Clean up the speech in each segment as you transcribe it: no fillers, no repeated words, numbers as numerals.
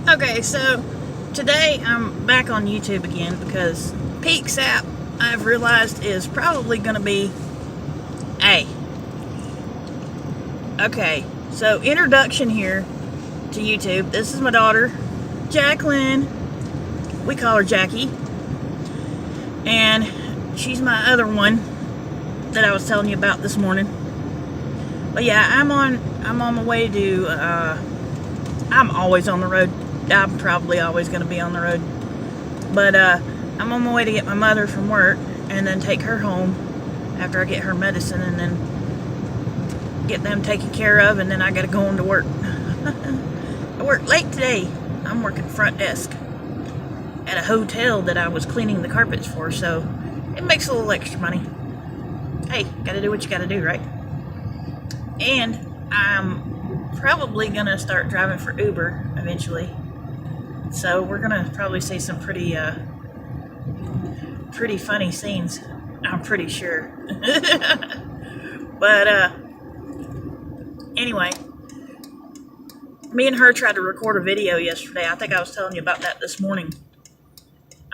Okay, so today I'm back on YouTube again because Peaks app, I've realized, is probably going to be A. Okay, so introduction here to YouTube. This is my daughter, Jacqueline. We call her Jackie. And she's my other one that I was telling you about this morning. But yeah, I'm on my way to, I'm always on the road. I'm probably always going to be on the road. But I'm on my way to get my mother from work and then take her home after I get her medicine and then get them taken care of, and then I got to go on to work. I work late today. I'm working front desk at a hotel that I was cleaning the carpets for, so it makes a little extra money. Hey, gotta do what you gotta do, right? And I'm probably gonna start driving for Uber eventually. So we're gonna probably see some pretty funny scenes, I'm pretty sure. But anyway, me and her tried to record a video yesterday. I think I was telling you about that this morning.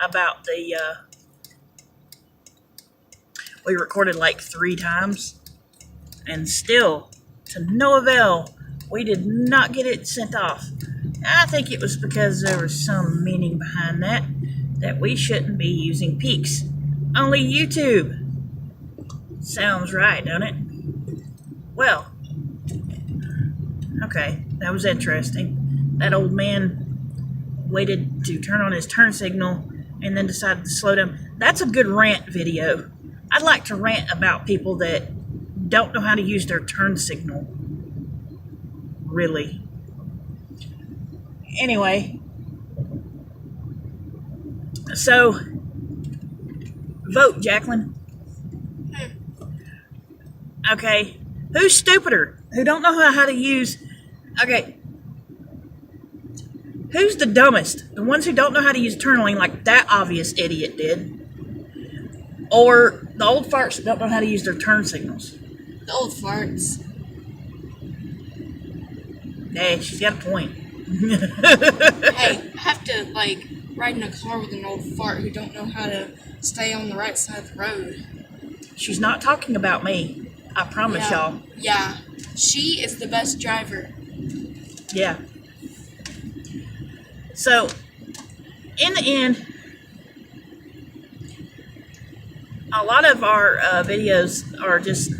About the we recorded like 3 times, and still to no avail. We did not get it sent off. I think it was because there was some meaning behind that we shouldn't be using Peaks. Only YouTube. Sounds right, don't it? Well, okay, that was interesting. That old man waited to turn on his turn signal and then decided to slow down. That's a good rant video. I'd like to rant about people that don't know how to use their turn signal. Really. Anyway, so vote, Jacqueline. Okay, who's stupider? Who don't know how to use? Okay, who's the dumbest? The ones who don't know how to use turn lane, like that obvious idiot did, or the old farts that don't know how to use their turn signals? The old farts. Hey, she's got a point. Hey, I have to, ride in a car with an old fart who don't know how to stay on the right side of the road. She's not talking about me. I promise y'all. Yeah. She is the best driver. Yeah. So, in the end, a lot of our videos are just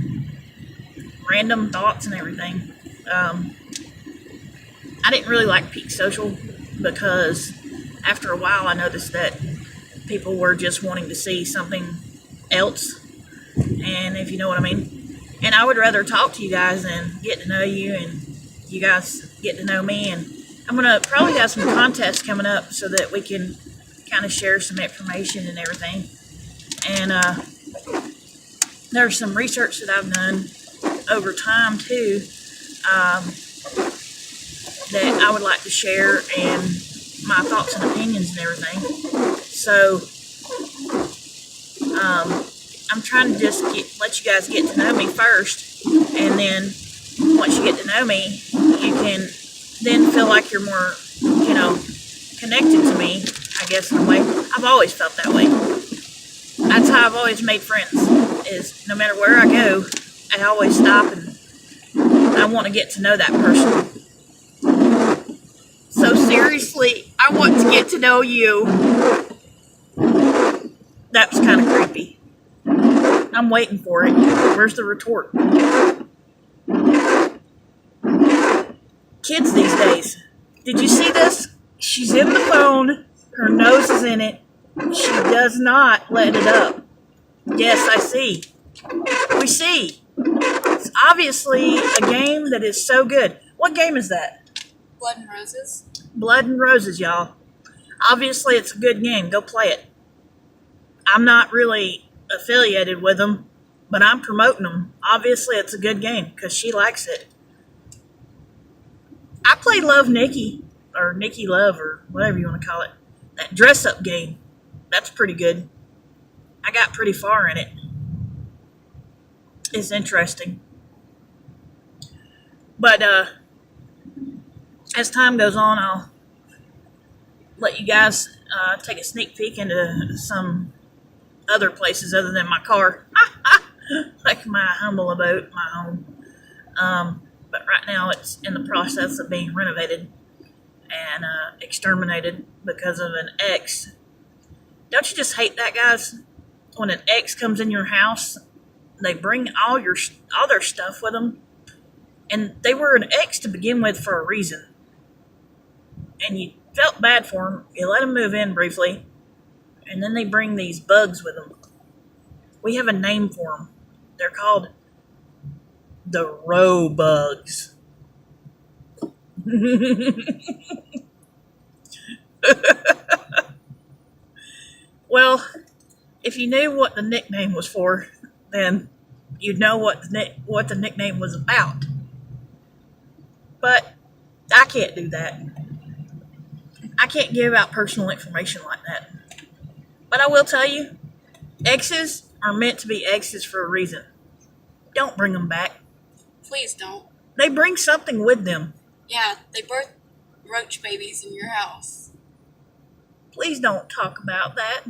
random thoughts and everything. I didn't really like Peak Social because after a while I noticed that people were just wanting to see something else, and if you know what I mean. And I would rather talk to you guys and get to know you, and you guys get to know me. And I'm going to probably have some contests coming up so that we can kind of share some information and everything. And there's some research that I've done over time too, that I would like to share, and my thoughts and opinions and everything. So I'm trying to just let you guys get to know me first, and then once you get to know me, you can then feel like you're more, connected to me, I guess, in a way. I've always felt that way. That's how I've always made friends, is no matter where I go, I always stop and I want to get to know that person. So seriously, I want to get to know you. That was kind of creepy. I'm waiting for it. Where's the retort? Kids these days. Did you see this? She's in the phone. Her nose is in it. She does not let it up. Yes, I see. We see. It's obviously a game that is so good. What game is that? Blood and Roses. Blood and Roses, y'all. Obviously, it's a good game. Go play it. I'm not really affiliated with them, but I'm promoting them. Obviously, it's a good game because she likes it. I play Love Nikki, or Nikki Love, or whatever you want to call it. That dress-up game. That's pretty good. I got pretty far in it. It's interesting. But as time goes on, I'll let you guys take a sneak peek into some other places other than my car, like my humble abode, my home. But right now, it's in the process of being renovated and exterminated because of an ex. Don't you just hate that, guys? When an ex comes in your house, they bring all their stuff with them, and they were an ex to begin with for a reason. And you felt bad for them. You let them move in briefly, and then they bring these bugs with them. We have a name for them. They're called the row bugs. Well, if you knew what the nickname was for, then you'd know what the nickname was about. But I can't do that. I can't give out personal information like that. But I will tell you, exes are meant to be exes for a reason. Don't bring them back. Please don't. They bring something with them. Yeah, they birth roach babies in your house. Please don't talk about that.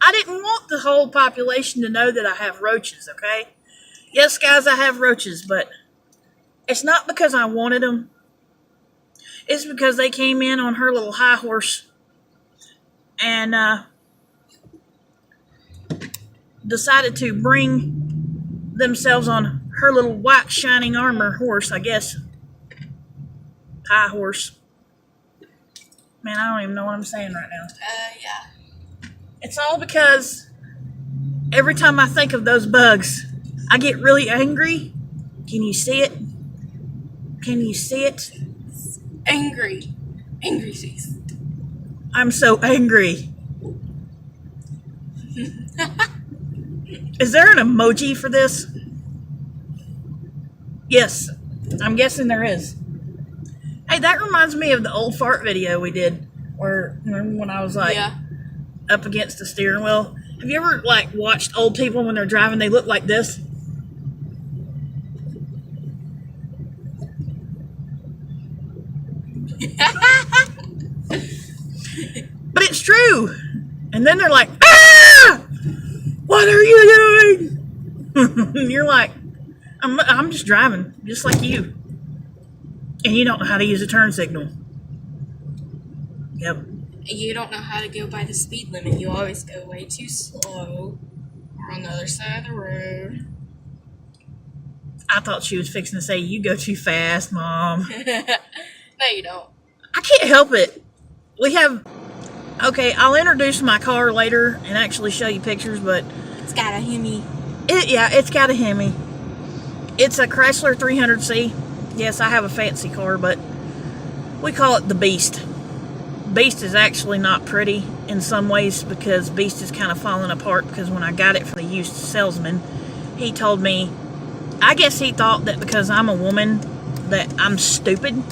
I didn't want the whole population to know that I have roaches, okay? Yes, guys, I have roaches, but it's not because I wanted them. It's because they came in on her little high horse and decided to bring themselves on her little white shining armor horse, I guess. High horse. Man, I don't even know what I'm saying right now. Yeah. It's all because every time I think of those bugs, I get really angry. Can you see it? Can you see it? Angry. Angry face. I'm so angry. Is there an emoji for this? Yes, I'm guessing there is. Hey, that reminds me of the old fart video we did, where remember when I was like up against the steering wheel. Have you ever like watched old people when they're driving? They look like this. But it's true. And then they're like, ah! What are you doing? And you're like, I'm just driving, just like you. And you don't know how to use a turn signal. Yep. You don't know how to go by the speed limit. You always go way too slow. Or on the other side of the road. I thought she was fixing to say, you go too fast, Mom. No, you don't. I can't help it. We have... Okay, I'll introduce my car later and actually show you pictures, but... It's got a Hemi. It's got a Hemi. It's a Chrysler 300C. Yes, I have a fancy car, but we call it the Beast. Beast is actually not pretty in some ways because Beast is kind of falling apart because when I got it from the used salesman, he told me, I guess he thought that because I'm a woman that I'm stupid.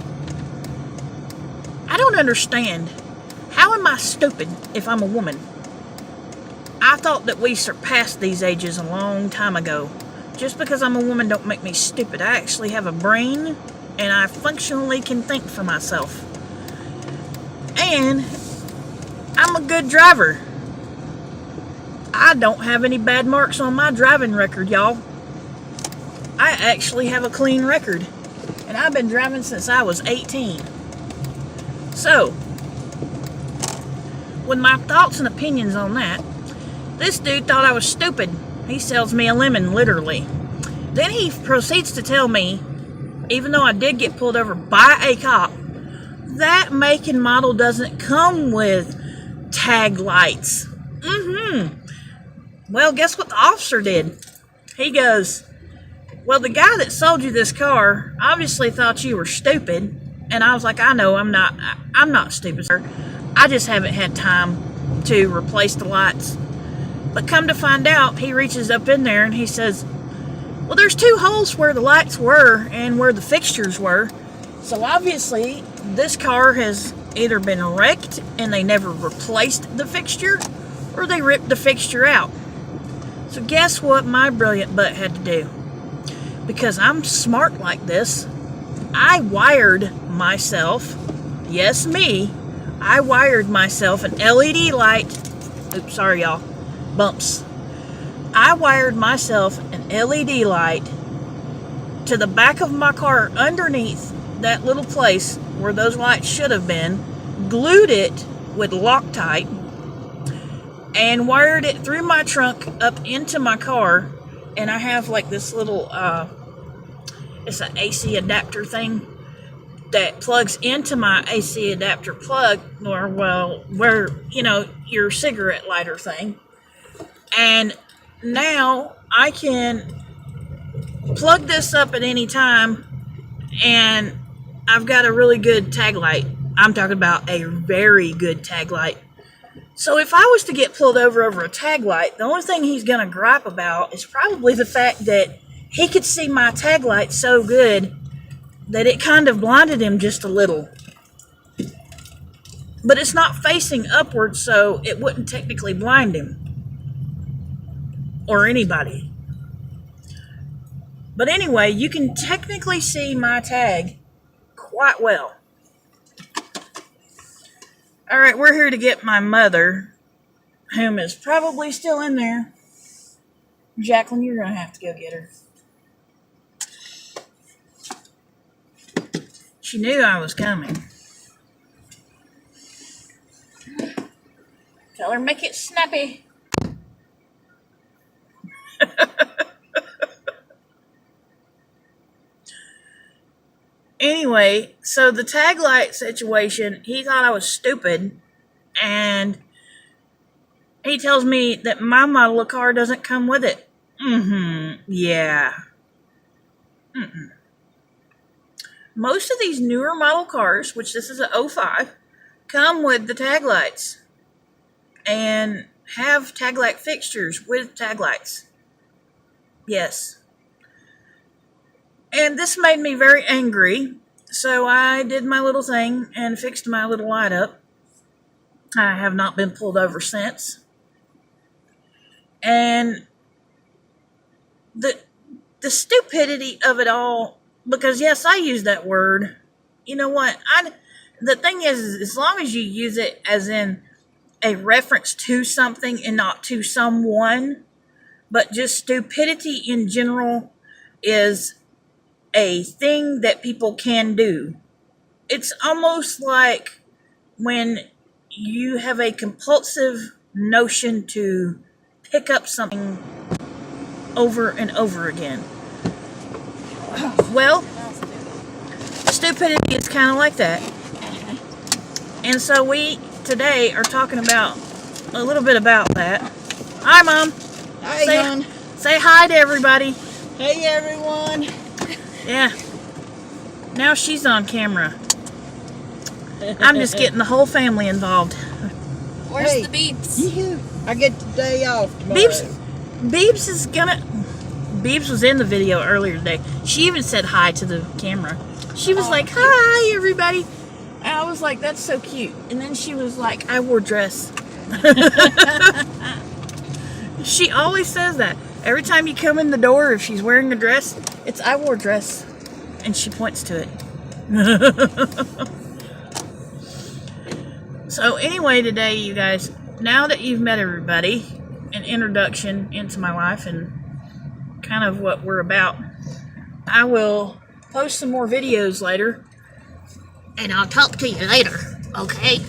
I don't understand. How am I stupid if I'm a woman? I thought that we surpassed these ages a long time ago. Just because I'm a woman don't make me stupid. I actually have a brain and I functionally can think for myself. And I'm a good driver. I don't have any bad marks on my driving record, y'all. I actually have a clean record. And I've been driving since I was 18. So, with my thoughts and opinions on that, this dude thought I was stupid. He sells me a lemon, literally. Then he proceeds to tell me, even though I did get pulled over by a cop, that make and model doesn't come with tag lights. Well, guess what the officer did? He goes, well, the guy that sold you this car obviously thought you were stupid. And I was like, I know, I'm not stupid, sir. I just haven't had time to replace the lights. But come to find out, he reaches up in there and he says, well, there's two holes where the lights were and where the fixtures were. So obviously, this car has either been wrecked and they never replaced the fixture, or they ripped the fixture out. So guess what my brilliant butt had to do? Because I'm smart like this, I wired myself, yes me, I wired myself an LED light. Oops, sorry y'all, bumps. I wired myself an LED light to the back of my car underneath that little place where those lights should have been, glued it with Loctite, and wired it through my trunk up into my car. And I have like this little, it's an AC adapter thing that plugs into my AC adapter plug, or well, where, you know, your cigarette lighter thing. And now I can plug this up at any time, and I've got a really good tag light. I'm talking about a very good tag light. So if I was to get pulled over a tag light, the only thing he's going to gripe about is probably the fact that he could see my tag light so good that it kind of blinded him just a little. But it's not facing upward, so it wouldn't technically blind him. Or anybody. But anyway, you can technically see my tag quite well. Alright, we're here to get my mother, whom is probably still in there. Jacqueline, you're going to have to go get her. She knew I was coming. Tell her, make it snappy. Anyway, so the tag light situation, he thought I was stupid, and he tells me that my model of car doesn't come with it. Yeah. Most of these newer model cars, which this is a 05, come with the tag lights and have tag light fixtures with tag lights. Yes. And this made me very angry, so I did my little thing and fixed my little light up. I have not been pulled over since. And the stupidity of it all, because yes, I use that word. You know what? The thing is, as long as you use it as in a reference to something and not to someone, but just stupidity in general is a thing that people can do. It's almost like when you have a compulsive notion to pick up something over and over again. Well, stupidity is kind of like that. And so we today are talking about a little bit about that. Hi, Mom. Hi, John. Say hi to everybody. Hey, everyone. Yeah. Now she's on camera. I'm just getting the whole family involved. Where's Hey. the beeps? Yoo-hoo. I get the day off tomorrow. Beebs is gonna... Beebs was in the video earlier today. She even said hi to the camera. She was like, cute. hi, everybody. And I was like, that's so cute. And then she was like, I wore dress. She always says that. Every time you come in the door, if she's wearing a dress, it's I wore dress. And she points to it. So anyway, today, you guys, now that you've met everybody, an introduction into my life and kind of what we're about, I will post some more videos later. And I'll talk to you later, okay?